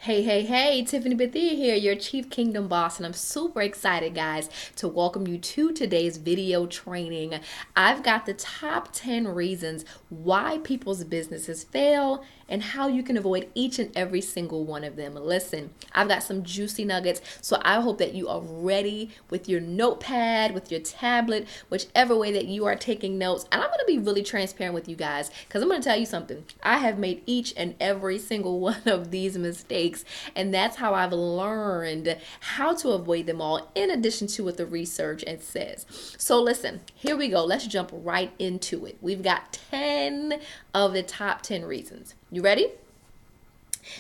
Hey, Tiffany Bethia here, your Chief Kingdom Boss, and I'm super excited, guys, to welcome you to today's video training. I've got the top 10 reasons why people's businesses fail and how you can avoid each and every single one of them. Listen, I've got some juicy nuggets, so I hope that you are ready with your notepad, with your tablet, whichever way that you are taking notes. And I'm going to be really transparent with you guys because I'm going to tell you something. I have made each and every single one of these mistakes, and that's how I've learned how to avoid them all, in addition to what the research it says. So listen, here we go. Let's jump right into it. We've got 10 of the top 10 reasons. You ready?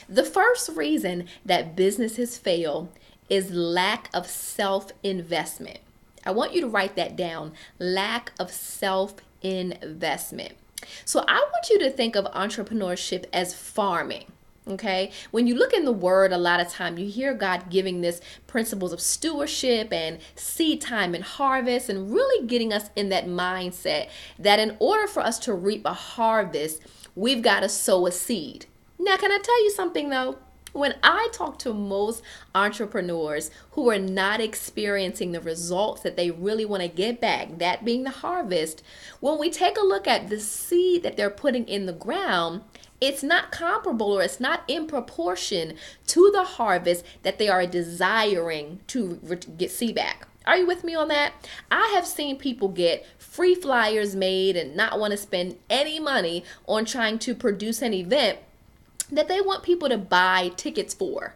The first reason that businesses fail is lack of self-investment. I want you to write that down. Lack of self-investment. So I want you to think of entrepreneurship as farming. Okay, when you look in the word, a lot of time you hear God giving this principles of stewardship and seed time and harvest, and really getting us in that mindset that in order for us to reap a harvest, we've got to sow a seed. Now, can I tell you something though? When I talk to most entrepreneurs who are not experiencing the results that they really want to get back, that being the harvest, when we take a look at the seed that they're putting in the ground, it's not comparable, or it's not in proportion to the harvest that they are desiring to get seed back. Are you with me on that? I have seen people get free flyers made and not want to spend any money on trying to produce an event that they want people to buy tickets for.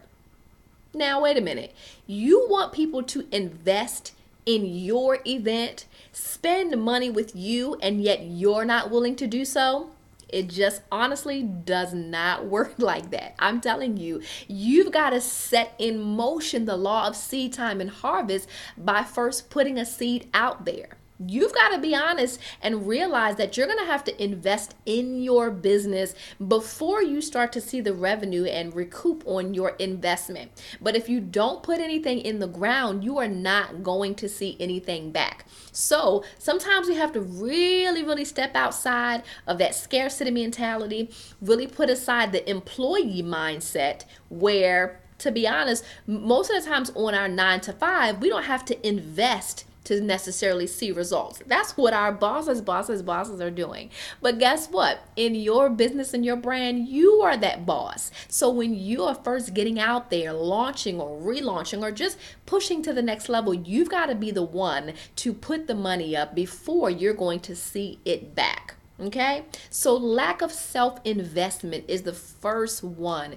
Now, wait a minute. You want people to invest in your event, spend money with you, and yet you're not willing to do so? It just honestly does not work like that. I'm telling you, you've got to set in motion the law of seed time and harvest by first putting a seed out there. You've got to be honest and realize that you're going to have to invest in your business before you start to see the revenue and recoup on your investment. But if you don't put anything in the ground, you are not going to see anything back. So sometimes we have to really step outside of that scarcity mentality, really put aside the employee mindset where, to be honest, most of the times on our 9 to 5, we don't have to invest to necessarily see results. That's what our bosses are doing. But guess what? In your business and your brand, you are that boss. So when you are first getting out there, launching or relaunching or just pushing to the next level, you've got to be the one to put the money up before you're going to see it back. Okay? So lack of self-investment is the first one.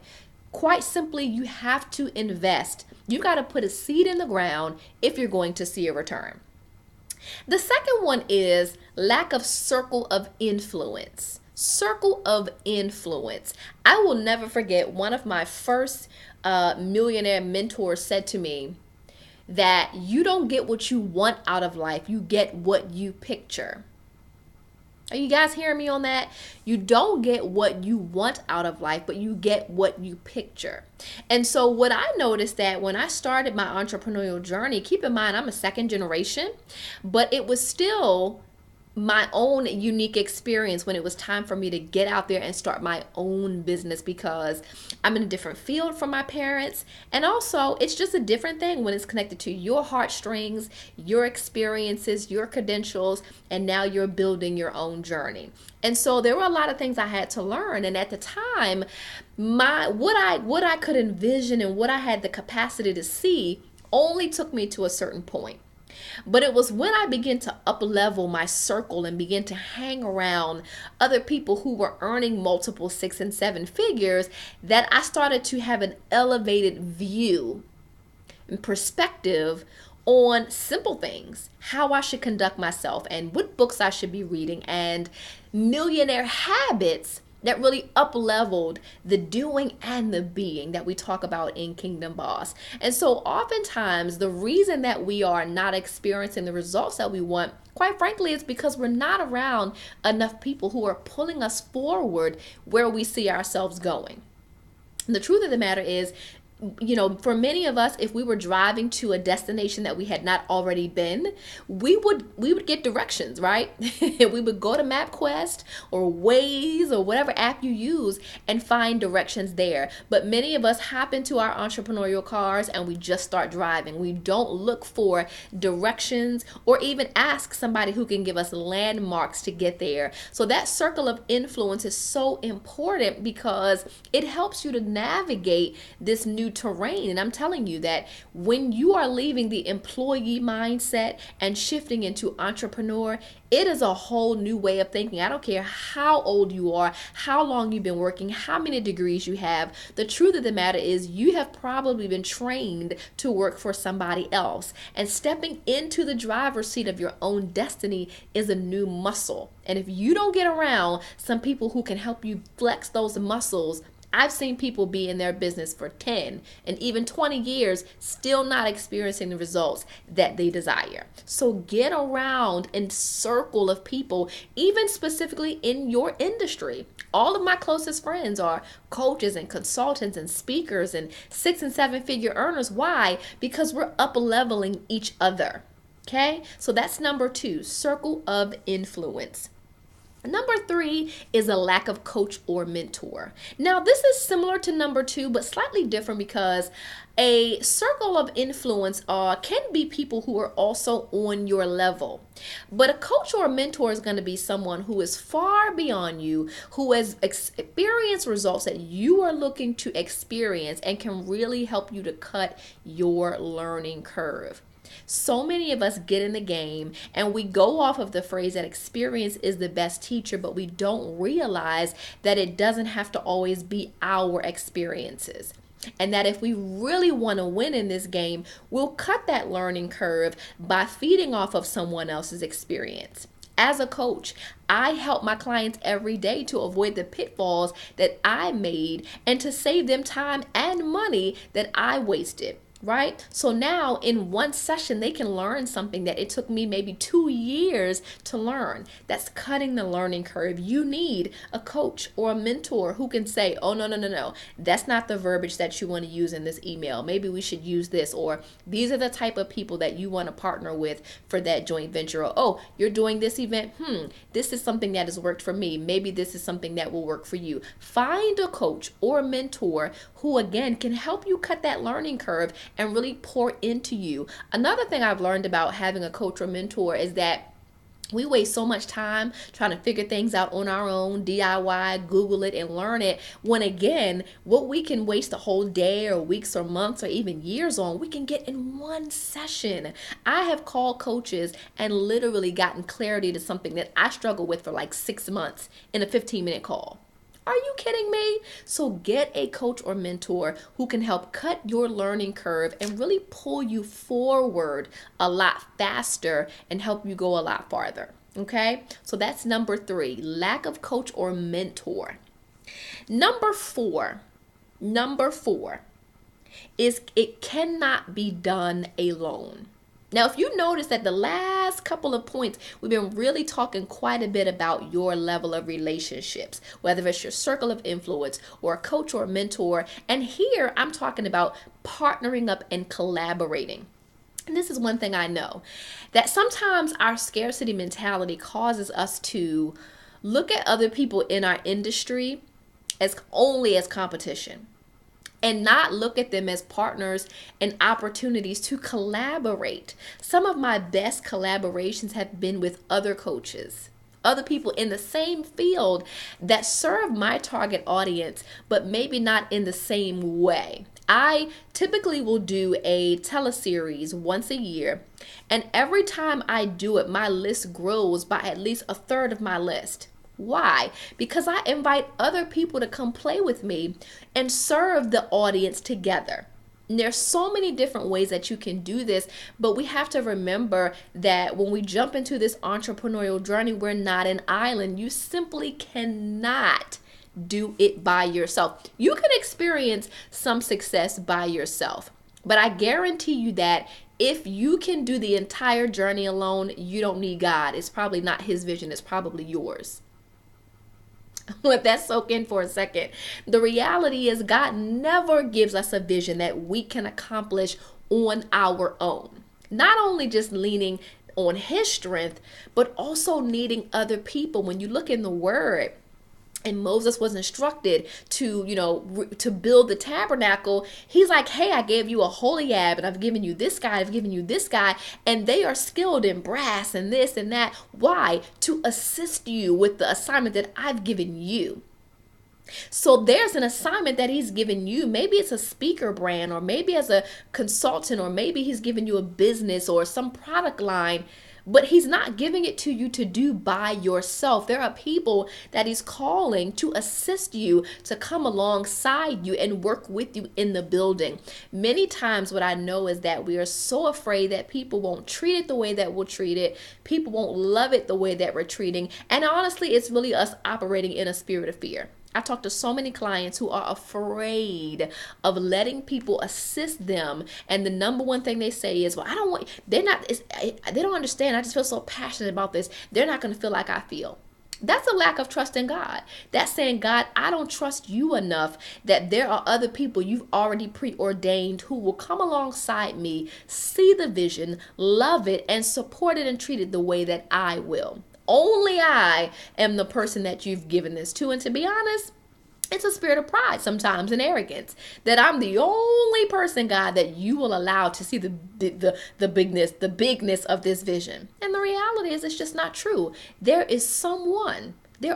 Quite simply, you have to invest. You got to put a seed in the ground if you're going to see a return. The second one is lack of circle of influence. Circle of influence. I will never forget, one of my first millionaire mentors said to me that you don't get what you want out of life, you get what you picture. Are you guys hearing me on that? You don't get what you want out of life, but you get what you picture. And so what I noticed that when I started my entrepreneurial journey, keep in mind I'm a second generation, but it was still my own unique experience when it was time for me to get out there and start my own business, because I'm in a different field from my parents, and also it's just a different thing when it's connected to your heartstrings, your experiences, your credentials, and now you're building your own journey. And so there were a lot of things I had to learn, and at the time what I could envision and what I had the capacity to see only took me to a certain point. But it was when I began to up level my circle and begin to hang around other people who were earning multiple 6 and 7 figures that I started to have an elevated view and perspective on simple things, how I should conduct myself and what books I should be reading, and millionaire habits that really up-leveled the doing and the being that we talk about in Kingdom Boss. And so oftentimes the reason that we are not experiencing the results that we want, quite frankly, is because we're not around enough people who are pulling us forward where we see ourselves going. And the truth of the matter is, For many of us, if we were driving to a destination that we had not already been, we would get directions, right? We would go to MapQuest or Waze or whatever app you use and find directions there. But many of us hop into our entrepreneurial cars and we just start driving. We don't look for directions or even ask somebody who can give us landmarks to get there. So that circle of influence is so important because it helps you to navigate this new terrain. And I'm telling you that when you are leaving the employee mindset and shifting into entrepreneur, it is a whole new way of thinking. I don't care how old you are, how long you've been working, how many degrees you have. The truth of the matter is you have probably been trained to work for somebody else. And stepping into the driver's seat of your own destiny is a new muscle. And if you don't get around some people who can help you flex those muscles, I've seen people be in their business for 10 and even 20 years still not experiencing the results that they desire. So get around a circle of people, even specifically in your industry. All of my closest friends are coaches and consultants and speakers and 6- and 7-figure earners. Why? Because we're up leveling each other. Okay? So that's number 2, circle of influence. Number 3 is a lack of coach or mentor. Now, this is similar to number 2, but slightly different because a circle of influence can be people who are also on your level. But a coach or a mentor is going to be someone who is far beyond you, who has experienced results that you are looking to experience and can really help you to cut your learning curve. So many of us get in the game and we go off of the phrase that experience is the best teacher, but we don't realize that it doesn't have to always be our experiences. And that if we really want to win in this game, we'll cut that learning curve by feeding off of someone else's experience. As a coach, I help my clients every day to avoid the pitfalls that I made and to save them time and money that I wasted. Right? So now in one session, they can learn something that it took me maybe 2 years to learn. That's cutting the learning curve. You need a coach or a mentor who can say, oh, no. That's not the verbiage that you want to use in this email. Maybe we should use this, or these are the type of people that you want to partner with for that joint venture. Or, oh, you're doing this event. This is something that has worked for me. Maybe this is something that will work for you. Find a coach or a mentor who, again, can help you cut that learning curve and really pour into you. Another thing I've learned about having a coach or mentor is that we waste so much time trying to figure things out on our own, DIY, Google it and learn it, when again, what we can waste a whole day or weeks or months or even years on, we can get in one session. I have called coaches and literally gotten clarity to something that I struggled with for like 6 months in a 15-minute call. Are you kidding me? So get a coach or mentor who can help cut your learning curve and really pull you forward a lot faster and help you go a lot farther. Okay? So that's number 3, lack of coach or mentor. Number four is it cannot be done alone. Now, if you notice that the last couple of points, we've been really talking quite a bit about your level of relationships, whether it's your circle of influence or a coach or a mentor. And here I'm talking about partnering up and collaborating. And this is one thing I know, that sometimes our scarcity mentality causes us to look at other people in our industry as only as competition, and not look at them as partners and opportunities to collaborate. Some of my best collaborations have been with other coaches, other people in the same field that serve my target audience, but maybe not in the same way. I typically will do a teleseries once a year, and every time I do it, my list grows by at least a third of my list. Why? Because I invite other people to come play with me and serve the audience together. And there's so many different ways that you can do this, but we have to remember that when we jump into this entrepreneurial journey, we're not an island. You simply cannot do it by yourself. You can experience some success by yourself, but I guarantee you that if you can do the entire journey alone, you don't need God. It's probably not His vision. It's probably yours. Let that soak in for a second. The reality is, God never gives us a vision that we can accomplish on our own. Not only just leaning on His strength, but also needing other people. When you look in the Word, and Moses was instructed to, to build the tabernacle, he's like, hey, I gave you Aholiab, and I've given you this guy, I've given you this guy, and they are skilled in brass and this and that. Why? To assist you with the assignment that I've given you. So there's an assignment that he's given you. Maybe it's a speaker brand, or maybe as a consultant, or maybe he's given you a business or some product line, but he's not giving it to you to do by yourself. There are people that he's calling to assist you, to come alongside you and work with you in the building. Many times what I know is that we are so afraid that people won't treat it the way that we'll treat it. People won't love it the way that we're treating. And honestly, it's really us operating in a spirit of fear. I talk to so many clients who are afraid of letting people assist them. And the number one thing they say is, well, they don't understand. I just feel so passionate about this. They're not going to feel like I feel. That's a lack of trust in God. That's saying, God, I don't trust you enough that there are other people you've already preordained who will come alongside me, see the vision, love it, and support it and treat it the way that I will. Only I am the person that you've given this to. And to be honest, it's a spirit of pride sometimes, and arrogance, that I'm the only person, God, that you will allow to see the bigness of this vision. And the reality is, it's just not true. There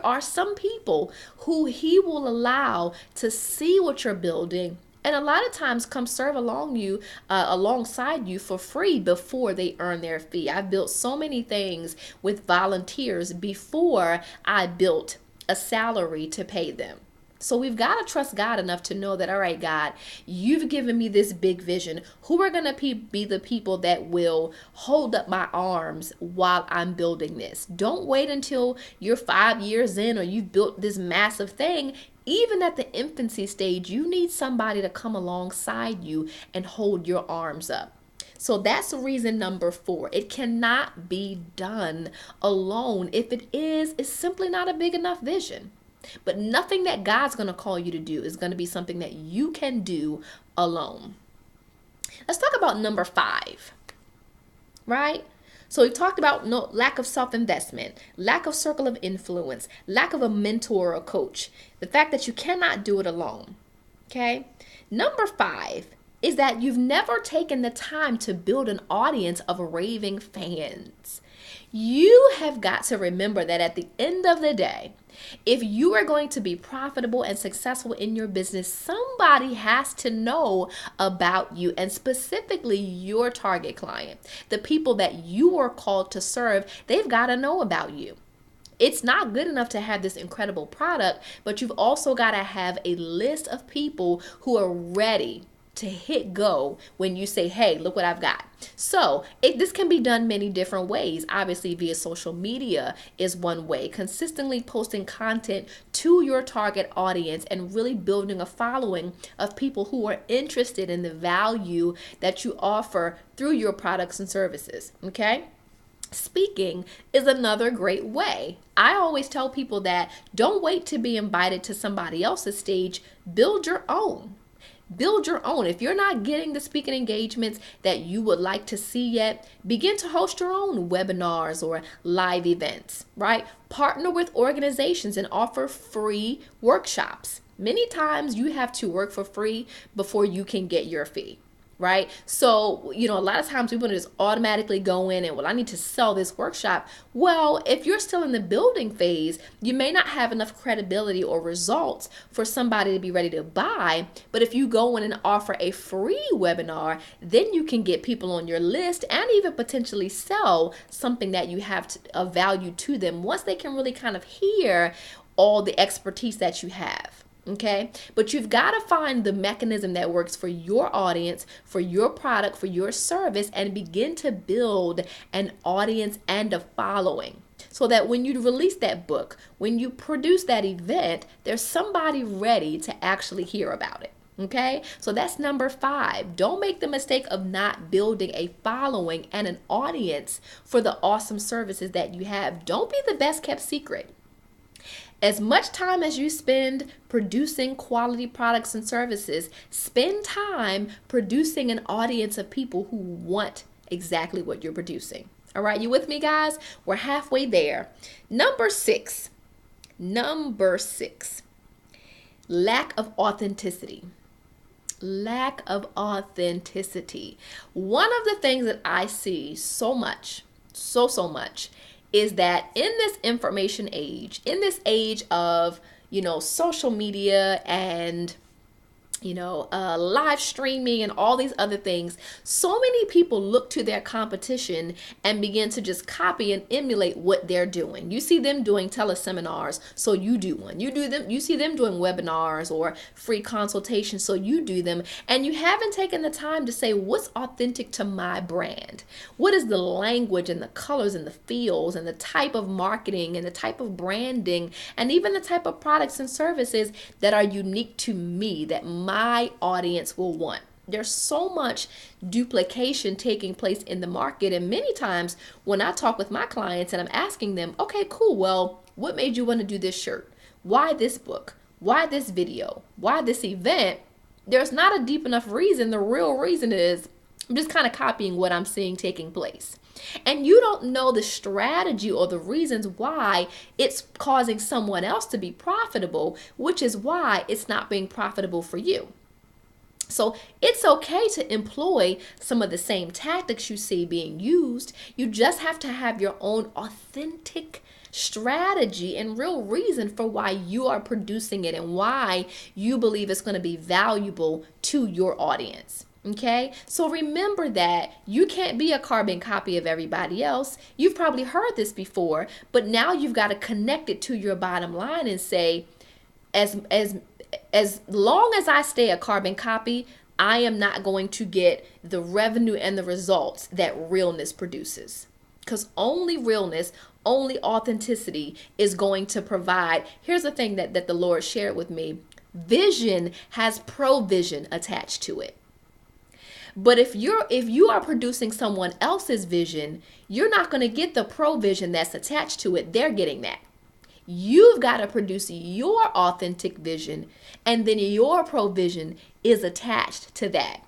are some people who he will allow to see what you're building, and a lot of times come serve alongside you for free before they earn their fee. I've built so many things with volunteers before I built a salary to pay them. So we've got to trust God enough to know that, all right, God, you've given me this big vision. Who are going to be the people that will hold up my arms while I'm building this? Don't wait until you're 5 years in or you've built this massive thing. Even at the infancy stage, you need somebody to come alongside you and hold your arms up. So that's reason number 4. It cannot be done alone. If it is, it's simply not a big enough vision. But nothing that God's going to call you to do is going to be something that you can do alone. Let's talk about number 5, right? So we've talked about lack of self-investment, lack of circle of influence, lack of a mentor or a coach, the fact that you cannot do it alone, okay? Number 5 is that you've never taken the time to build an audience of raving fans. You have got to remember that at the end of the day, if you are going to be profitable and successful in your business, somebody has to know about you, and specifically your target client. The people that you are called to serve, they've got to know about you. It's not good enough to have this incredible product, but you've also got to have a list of people who are ready to hit go when you say, hey, look what I've got. So this can be done many different ways. Obviously, via social media is one way. Consistently posting content to your target audience and really building a following of people who are interested in the value that you offer through your products and services, okay? Speaking is another great way. I always tell people that don't wait to be invited to somebody else's stage. Build your own. Build your own. If you're not getting the speaking engagements that you would like to see yet, begin to host your own webinars or live events, right? Partner with organizations and offer free workshops. Many times you have to work for free before you can get your fee. Right? So, a lot of times we want to just automatically go in and, well, I need to sell this workshop. Well, if you're still in the building phase, you may not have enough credibility or results for somebody to be ready to buy. But if you go in and offer a free webinar, then you can get people on your list and even potentially sell something that you have of value to them once they can really kind of hear all the expertise that you have. Okay, but you've got to find the mechanism that works for your audience, for your product, for your service, and begin to build an audience and a following so that when you release that book, when you produce that event, there's somebody ready to actually hear about it. Okay, so that's number 5. Don't make the mistake of not building a following and an audience for the awesome services that you have. Don't be the best kept secret. As much time as you spend producing quality products and services, spend time producing an audience of people who want exactly what you're producing. All right, you with me, guys? We're halfway there. Number six, lack of authenticity. Lack of authenticity. One of the things that I see so much, so much, is that in this information age, in this age of, social media and live streaming and all these other things, so many people look to their competition and begin to just copy and emulate what they're doing. You see them doing teleseminars, so you do one. You see them doing webinars or free consultations, so you do them. And you haven't taken the time to say, what's authentic to my brand? What is the language and the colors and the feels and the type of marketing and the type of branding and even the type of products and services that are unique to me, that my audience will want? There's so much duplication taking place in the market. And many times when I talk with my clients and I'm asking them, okay, cool, well, what made you want to do this shirt? Why this book? Why this video? Why this event? There's not a deep enough reason. The real reason is I'm just kind of copying what I'm seeing taking place. And you don't know the strategy or the reasons why it's causing someone else to be profitable, which is why it's not being profitable for you. So it's okay to employ some of the same tactics you see being used. You just have to have your own authentic strategy and real reason for why you are producing it and why you believe it's going to be valuable to your audience. Okay, so remember that you can't be a carbon copy of everybody else. You've probably heard this before, but now you've got to connect it to your bottom line and say, as long as I stay a carbon copy, I am not going to get the revenue and the results that realness produces. Because only realness, only authenticity is going to provide. Here's the thing that the Lord shared with me. Vision has provision attached to it. But if you are producing someone else's vision, you're not going to get the provision that's attached to it. They're getting that. You've got to produce your authentic vision, and then your provision is attached to that.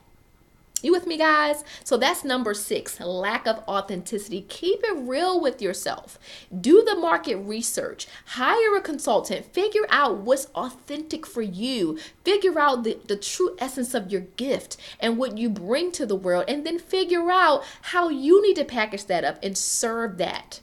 You with me, guys? So that's number 6, lack of authenticity. Keep it real with yourself. Do the market research. Hire a consultant. Figure out what's authentic for you. Figure out the true essence of your gift and what you bring to the world. And then figure out how you need to package that up and serve that.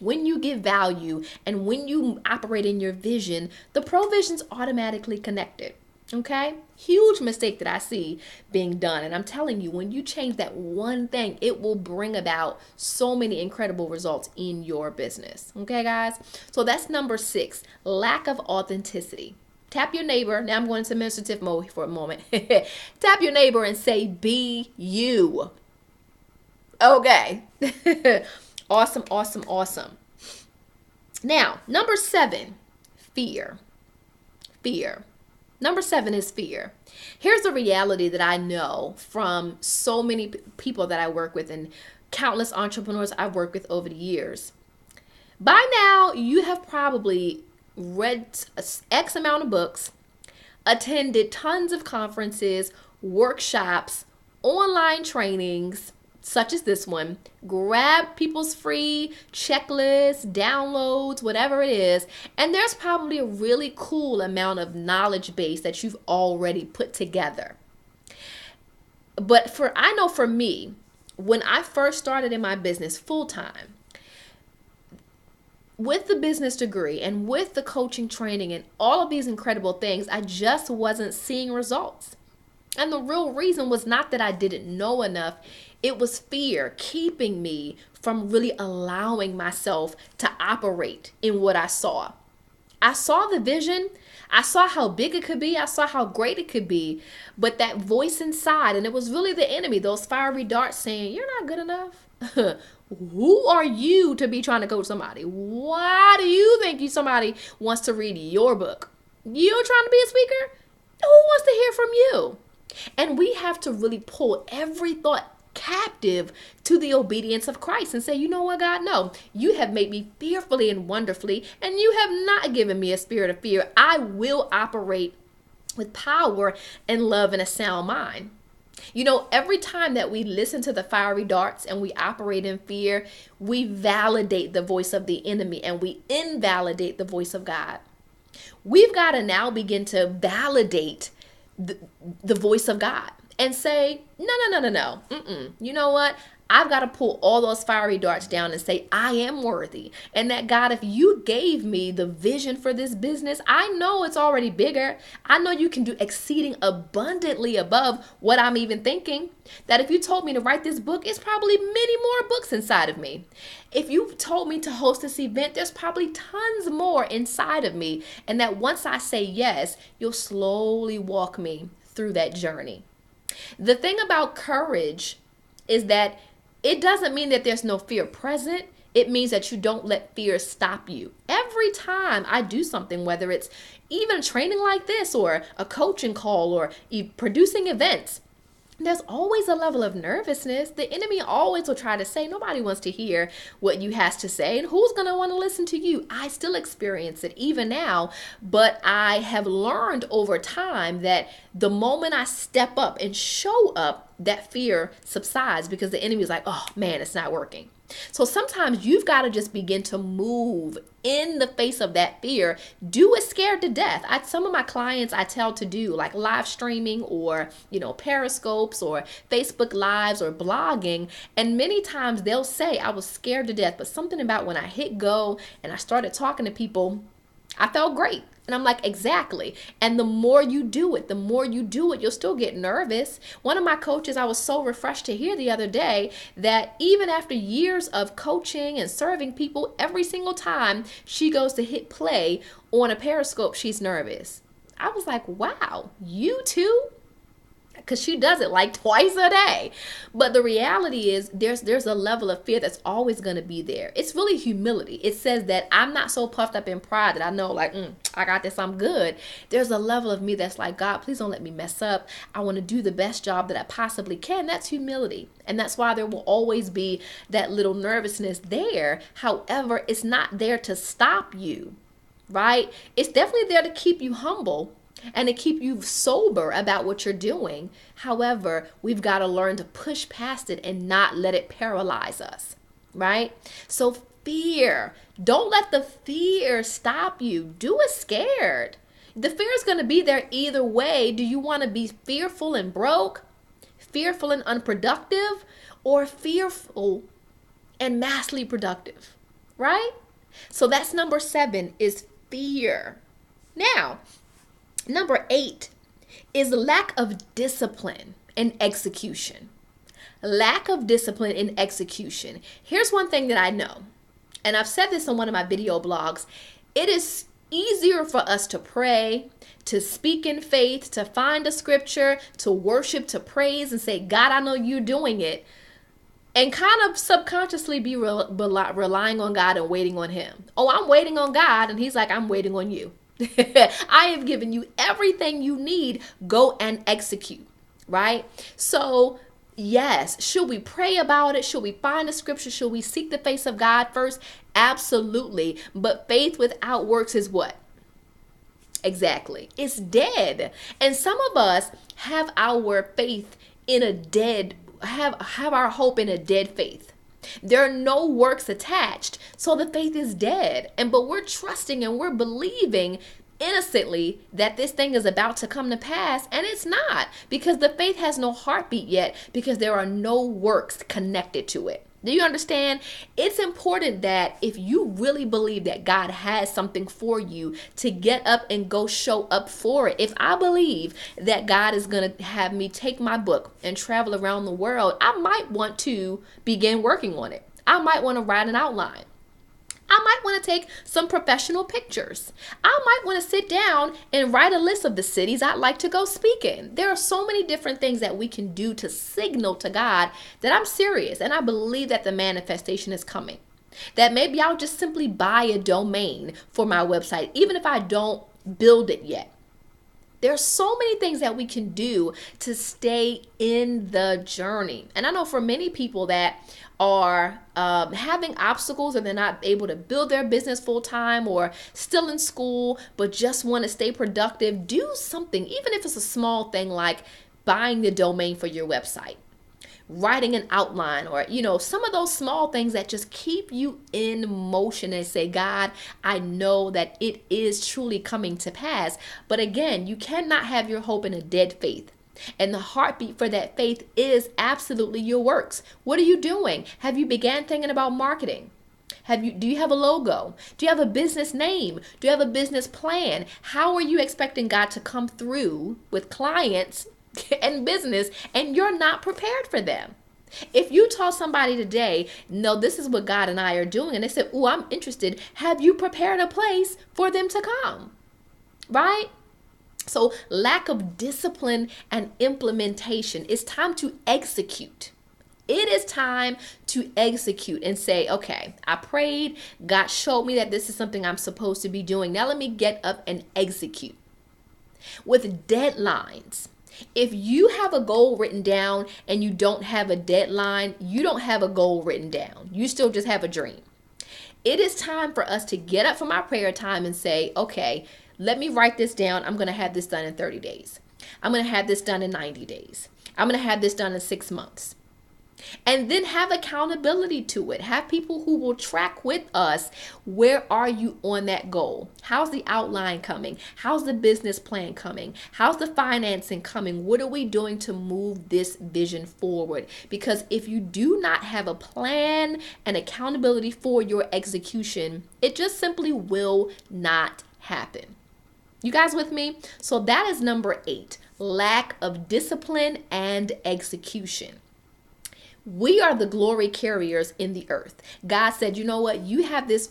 When you give value and when you operate in your vision, the provision's automatically connected. Okay? Huge mistake that I see being done. And I'm telling you, when you change that one thing, it will bring about so many incredible results in your business. Okay, guys? So that's number 6, lack of authenticity. Tap your neighbor. Now I'm going to administrative mode for a moment. Tap your neighbor and say, be you. Okay. Awesome, awesome, awesome. Now, number 7, fear. Fear. Number 7 is fear. Here's the reality that I know from so many people that I work with and countless entrepreneurs I've worked with over the years. By now, you have probably read X amount of books, attended tons of conferences, workshops, online trainings, such as this one, grab people's free checklists, downloads, whatever it is, and there's probably a really cool amount of knowledge base that you've already put together. But I know for me, when I first started in my business full time, with the business degree and with the coaching training and all of these incredible things, I just wasn't seeing results. And the real reason was not that I didn't know enough. It was fear keeping me from really allowing myself to operate in what I saw. I saw the vision. I saw how big it could be. I saw how great it could be. But that voice inside, and it was really the enemy, those fiery darts saying, you're not good enough. Who are you to be trying to coach somebody? Why do you think somebody wants to read your book? You trying to be a speaker? Who wants to hear from you? And we have to really pull every thought captive to the obedience of Christ and say, you know what, God, no, you have made me fearfully and wonderfully, and you have not given me a spirit of fear. I will operate with power and love and a sound mind. You know, every time that we listen to the fiery darts and we operate in fear, we validate the voice of the enemy and we invalidate the voice of God. We've got to now begin to validate the voice of God and say, no. You know what? I've got to pull all those fiery darts down and say, I am worthy. And that, God, if you gave me the vision for this business, I know it's already bigger. I know you can do exceeding abundantly above what I'm even thinking. That if you told me to write this book, it's probably many more books inside of me. If you told me to host this event, there's probably tons more inside of me. And that once I say yes, you'll slowly walk me through that journey. The thing about courage is that it doesn't mean that there's no fear present. It means that you don't let fear stop you. Every time I do something, whether it's even training like this or a coaching call or producing events, there's always a level of nervousness. The enemy always will try to say, nobody wants to hear what you has to say, and who's going to want to listen to you? I still experience it even now, but I have learned over time that the moment I step up and show up, that fear subsides because the enemy is like, oh man, it's not working. So sometimes you've got to just begin to move in the face of that fear. Do it scared to death. Some of my clients I tell to do like live streaming or, Periscopes or Facebook Lives or blogging. And many times they'll say, I was scared to death, but something about when I hit go and I started talking to people, I felt great. And I'm like, exactly. And the more you do it, you'll still get nervous. One of my coaches, I was so refreshed to hear the other day that even after years of coaching and serving people, every single time she goes to hit play on a Periscope, she's nervous. I was like, wow, you too? Because she does it like twice a day. But the reality is there's a level of fear that's always going to be there. It's really humility. It says that I'm not so puffed up in pride that I know like, I got this, I'm good. There's a level of me that's like, God, please don't let me mess up. I want to do the best job that I possibly can. That's humility. And that's why there will always be that little nervousness there. However, it's not there to stop you, right? It's definitely there to keep you humble and to keep you sober about what you're doing. However, we've got to learn to push past it and not let it paralyze us, right? So fear, don't let the fear stop you. Do it scared. The fear is going to be there either way. Do you want to be fearful and broke, fearful and unproductive, or fearful and massively productive, right? So that's number 7 is fear. Now, number 8 is lack of discipline and execution. Lack of discipline in execution. Here's one thing that I know, and I've said this on one of my video blogs. It is easier for us to pray, to speak in faith, to find a scripture, to worship, to praise and say, God, I know you're doing it, and kind of subconsciously be relying on God and waiting on him. Oh, I'm waiting on God, and he's like, I'm waiting on you. I have given you everything you need. Go and execute, right? So yes, should we pray about it? Should we find a scripture? Should we seek the face of God first? Absolutely. But faith without works is what? Exactly. It's dead. And some of us have our faith in a dead, have our hope in a dead faith. There are no works attached, so the faith is dead. But we're trusting and we're believing innocently that this thing is about to come to pass, and it's not, because the faith has no heartbeat yet, because there are no works connected to it. Do you understand? It's important that if you really believe that God has something for you, to get up and go show up for it. If I believe that God is going to have me take my book and travel around the world, I might want to begin working on it. I might want to write an outline. I might want to take some professional pictures. I might want to sit down and write a list of the cities I'd like to go speak in. There are so many different things that we can do to signal to God that I'm serious and I believe that the manifestation is coming. That maybe I'll just simply buy a domain for my website, even if I don't build it yet. There's so many things that we can do to stay in the journey. And I know for many people that are having obstacles and they're not able to build their business full time or still in school, but just want to stay productive, do something, even if it's a small thing like buying the domain for your website, writing an outline, or some of those small things that just keep you in motion and say, God, I know that it is truly coming to pass. But again, you cannot have your hope in a dead faith. And the heartbeat for that faith is absolutely your works. What are you doing? Have you began thinking about marketing? Do you have a logo? Do you have a business name? Do you have a business plan? How are you expecting God to come through with clients and business and you're not prepared for them? If you told somebody today, no, this is what God and I are doing, and they said, oh, I'm interested, have you prepared a place for them to come? Right? So lack of discipline and implementation. It's time to execute. It is time to execute and say, okay, I prayed. God showed me that this is something I'm supposed to be doing. Now let me get up and execute. With deadlines. If you have a goal written down and you don't have a deadline, you don't have a goal written down. You still just have a dream. It is time for us to get up from our prayer time and say, okay, let me write this down. I'm going to have this done in 30 days. I'm going to have this done in 90 days. I'm going to have this done in 6 months. And then have accountability to it. Have people who will track with us. Where are you on that goal? How's the outline coming? How's the business plan coming? How's the financing coming? What are we doing to move this vision forward? Because if you do not have a plan and accountability for your execution, it just simply will not happen. You guys with me? So that is number 8, lack of discipline and execution. We are the glory carriers in the earth. God said, you know what? You have this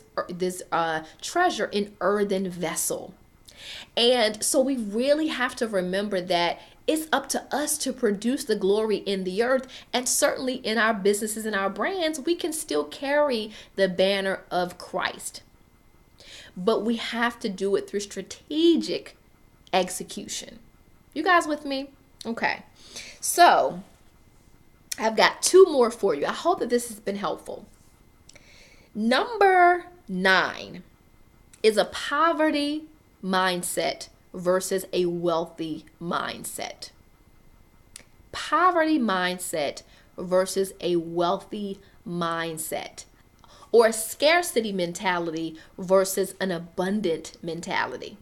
treasure in earthen vessel. And so we really have to remember that it's up to us to produce the glory in the earth. And certainly in our businesses and our brands, we can still carry the banner of Christ. But we have to do it through strategic execution. You guys with me? Okay. So I've got 2 more for you. I hope that this has been helpful. Number 9 is a poverty mindset versus a wealthy mindset. Poverty mindset versus a wealthy mindset. Or a scarcity mentality versus an abundant mentality.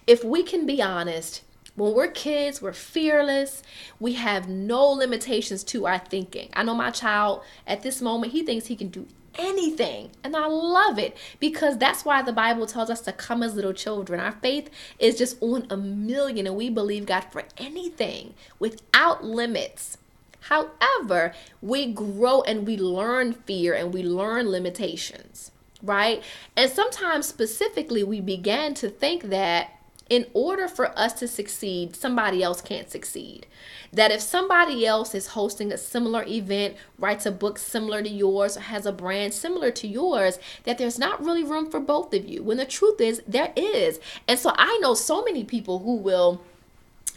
If we can be honest, when we're kids, we're fearless. We have no limitations to our thinking. I know my child at this moment, he thinks he can do anything. And I love it because that's why the Bible tells us to come as little children. Our faith is just on 1,000,000 and we believe God for anything without limits. However, we grow and we learn fear and we learn limitations, right? And sometimes specifically we began to think that in order for us to succeed, somebody else can't succeed. That if somebody else is hosting a similar event, writes a book similar to yours, or has a brand similar to yours, that there's not really room for both of you. When the truth is, there is. And so I know so many people who will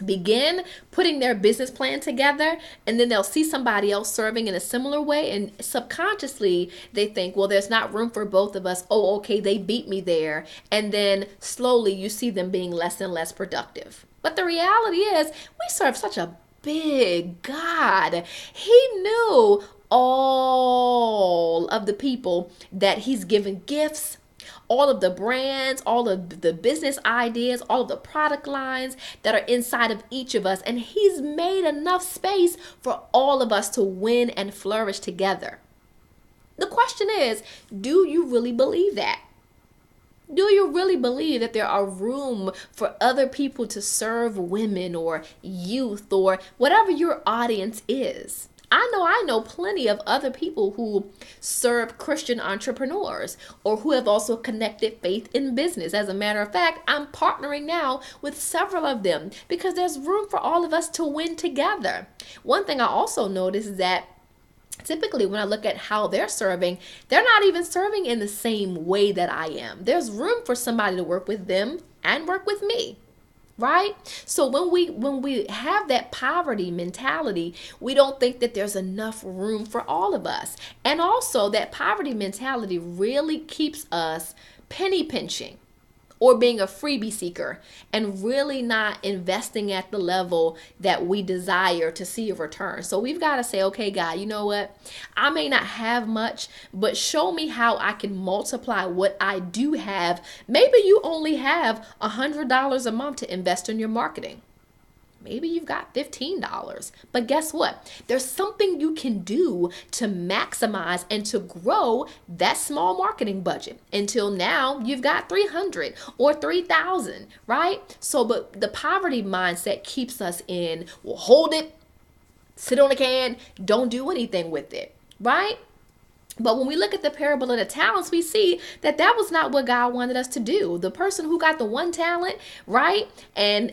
begin putting their business plan together and then they'll see somebody else serving in a similar way and subconsciously they think, well, there's not room for both of us. Oh, okay, they beat me there. And then slowly you see them being less and less productive. But the reality is we serve such a big God. He knew all of the people that he's given gifts, all of the brands, all of the business ideas, all of the product lines that are inside of each of us. And he's made enough space for all of us to win and flourish together. The question is, do you really believe that? Do you really believe that there are room for other people to serve women or youth or whatever your audience is? I know plenty of other people who serve Christian entrepreneurs or who have also connected faith in business. As a matter of fact, I'm partnering now with several of them because there's room for all of us to win together. One thing I also noticed is that typically when I look at how they're serving, they're not even serving in the same way that I am. There's room for somebody to work with them and work with me. right? So when we have that poverty mentality, we don't think that there's enough room for all of us. And also that poverty mentality really keeps us penny pinching or being a freebie seeker and really not investing at the level that we desire to see a return. So we've got to say, okay, God, you know what? I may not have much, but show me how I can multiply what I do have. Maybe you only have $100 a month to invest in your marketing. Maybe you've got $15. But guess what? There's something you can do to maximize and to grow that small marketing budget until now you've got 300 or 3,000, right? So, but the poverty mindset keeps us in, well, hold it, sit on a can, don't do anything with it, right? But when we look at the parable of the talents, we see that that was not what God wanted us to do. The person who got the one talent, right, and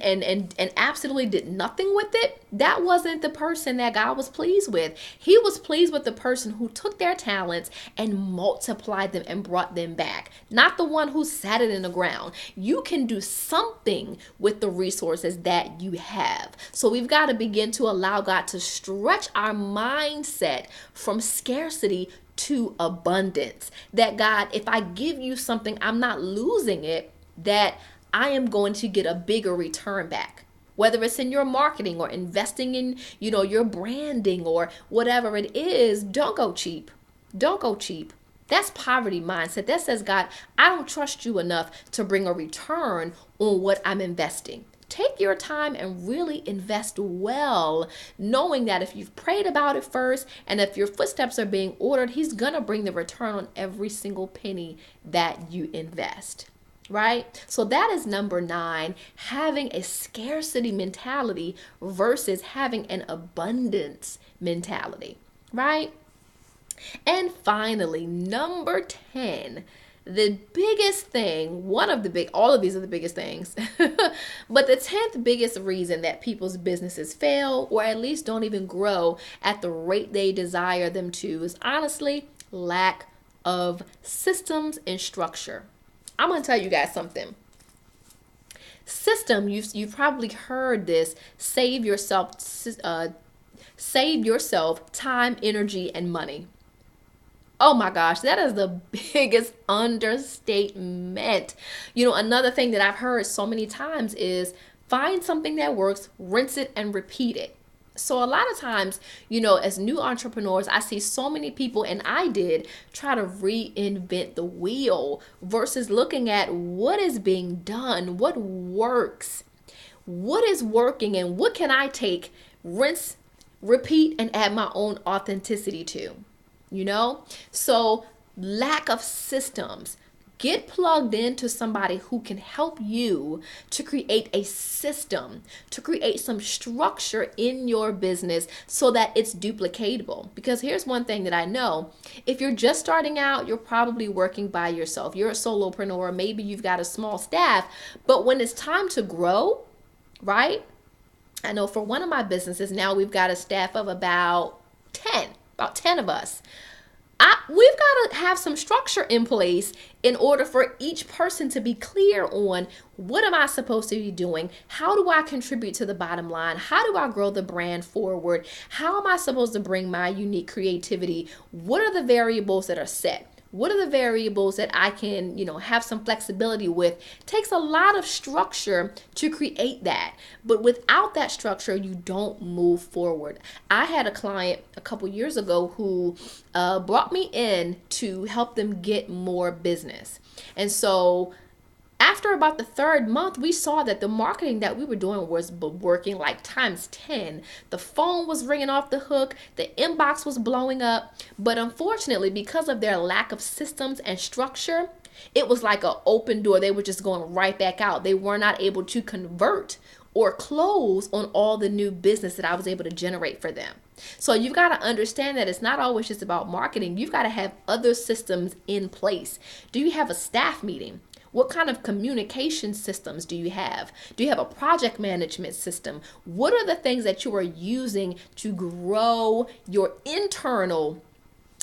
absolutely did nothing with it, that wasn't the person that God was pleased with. He was pleased with the person who took their talents and multiplied them and brought them back, not the one who sat it in the ground. You can do something with the resources that you have. So we've got to begin to allow God to stretch our mindset from scarcity to abundance. That God, if I give you something, I'm not losing it, that I am going to get a bigger return back. Whether it's in your marketing or investing in, your branding or whatever it is, don't go cheap. Don't go cheap. That's poverty mindset. That says, God, I don't trust you enough to bring a return on what I'm investing. Take your time and really invest well, knowing that if you've prayed about it first and if your footsteps are being ordered, he's going to bring the return on every single penny that you invest, right? So that is number 9, having a scarcity mentality versus having an abundance mentality, right? And finally, number 10, the biggest thing, all of these are the biggest things, but the 10th biggest reason that people's businesses fail or at least don't even grow at the rate they desire them to is honestly lack of systems and structure. I'm going to tell you guys something. System, you've probably heard this, save yourself time, energy, and money. Oh my gosh, that is the biggest understatement. Another thing that I've heard so many times is find something that works, rinse it, and repeat it. So a lot of times, as new entrepreneurs, I see so many people, and I did, try to reinvent the wheel versus looking at what is being done, what works, what is working, and what can I take, rinse, repeat, and add my own authenticity to. So lack of systems. Get plugged into somebody who can help you to create a system, to create some structure in your business so that it's duplicatable. Because here's one thing that I know. If you're just starting out, you're probably working by yourself. You're a solopreneur. Maybe you've got a small staff. But when it's time to grow, right? I know for one of my businesses now we've got a staff of about 10 of us. We've got to have some structure in place in order for each person to be clear on what am I supposed to be doing? How do I contribute to the bottom line? How do I grow the brand forward? How am I supposed to bring my unique creativity? What are the variables that are set? What are the variables that I can, have some flexibility with? It takes a lot of structure to create that. But without that structure, you don't move forward. I had a client a couple years ago who brought me in to help them get more business. And so after about the 3rd month, we saw that the marketing that we were doing was working like times 10. The phone was ringing off the hook. The inbox was blowing up. But unfortunately, because of their lack of systems and structure, it was like an open door. They were just going right back out. They were not able to convert or close on all the new business that I was able to generate for them. So you've got to understand that it's not always just about marketing. You've got to have other systems in place. Do you have a staff meeting? What kind of communication systems do you have? Do you have a project management system? What are the things that you are using to grow your internal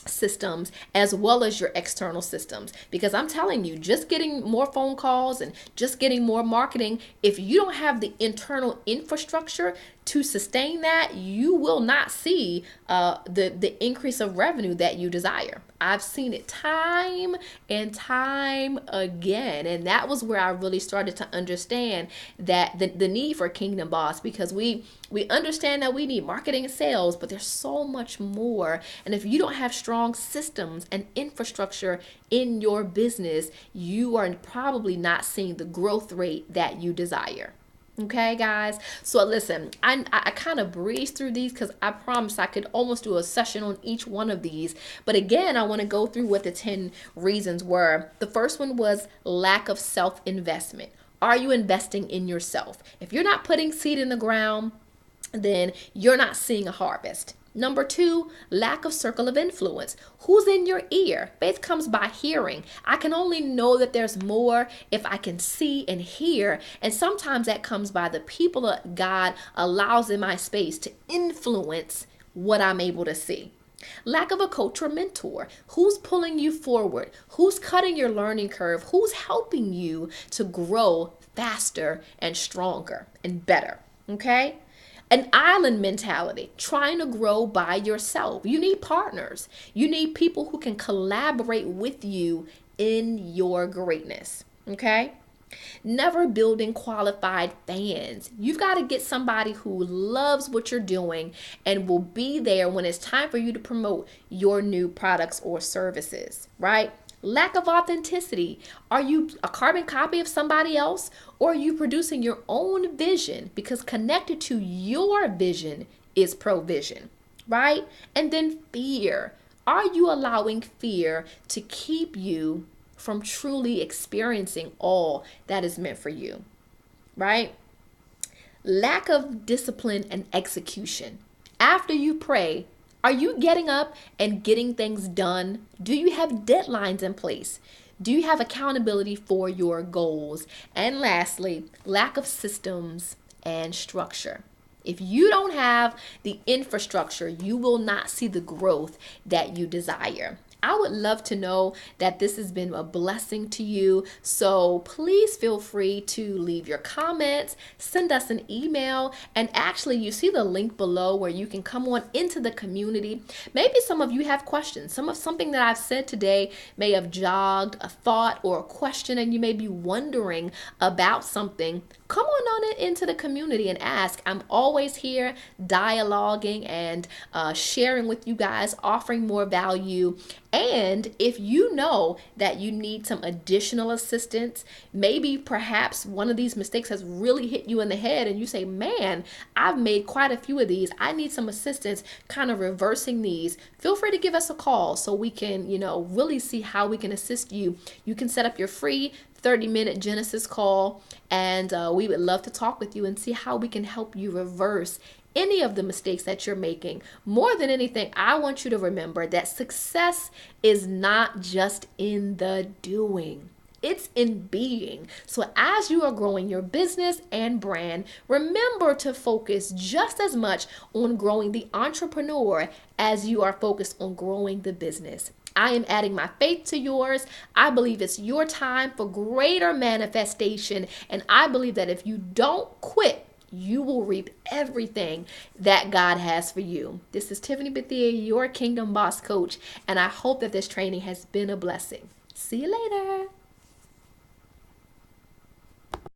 systems as well as your external systems, because I'm telling you, just getting more phone calls and just getting more marketing, if you don't have the internal infrastructure to sustain that, you will not see the increase of revenue that you desire. I've seen it time and time again, and that was where I really started to understand that the need for Kingdom Boss, because we understand that we need marketing and sales, but there's so much more. And if you don't have strong systems and infrastructure in your business, you are probably not seeing the growth rate that you desire. Okay, guys. So listen, I kind of breezed through these because I promised I could almost do a session on each one of these. But again, I want to go through what the 10 reasons were. The first one was lack of self-investment. Are you investing in yourself? If you're not putting seed in the ground, then you're not seeing a harvest. Number 2, lack of circle of influence. Who's in your ear? Faith comes by hearing. I can only know that there's more if I can see and hear. And sometimes that comes by the people that God allows in my space to influence what I'm able to see. Lack of a coach or mentor. Who's pulling you forward? Who's cutting your learning curve? Who's helping you to grow faster and stronger and better? Okay? An island mentality, trying to grow by yourself. You need partners. You need people who can collaborate with you in your greatness. Okay? Never building qualified fans. You've got to get somebody who loves what you're doing and will be there when it's time for you to promote your new products or services, right? Lack of authenticity. Are you a carbon copy of somebody else, or are you producing your own vision? Because connected to your vision is provision, right? And then fear. Are you allowing fear to keep you from truly experiencing all that is meant for you, right? Lack of discipline and execution. After you pray, are you getting up and getting things done? Do you have deadlines in place? Do you have accountability for your goals? And lastly, lack of systems and structure. If you don't have the infrastructure, you will not see the growth that you desire. I would love to know that this has been a blessing to you. So please feel free to leave your comments, send us an email, and actually you see the link below where you can come on into the community. Maybe some of you have questions. Something that I've said today may have jogged a thought or a question, and you may be wondering about something. Come on it into the community and ask. I'm always here dialoguing and sharing with you guys, offering more value. And if you know that you need some additional assistance, maybe perhaps one of these mistakes has really hit you in the head and you say, man, I've made quite a few of these. I need some assistance kind of reversing these. Feel free to give us a call so we can, really see how we can assist you. You can set up your free 30-minute Genesis call, and we would love to talk with you and see how we can help you reverse any of the mistakes that you're making. More than anything, I want you to remember that success is not just in the doing. It's in being. So as you are growing your business and brand, remember to focus just as much on growing the entrepreneur as you are focused on growing the business. I am adding my faith to yours. I believe it's your time for greater manifestation. And I believe that if you don't quit, you will reap everything that God has for you. This is Tiffany Bethia, your Kingdom Boss Coach, and I hope that this training has been a blessing. See you later.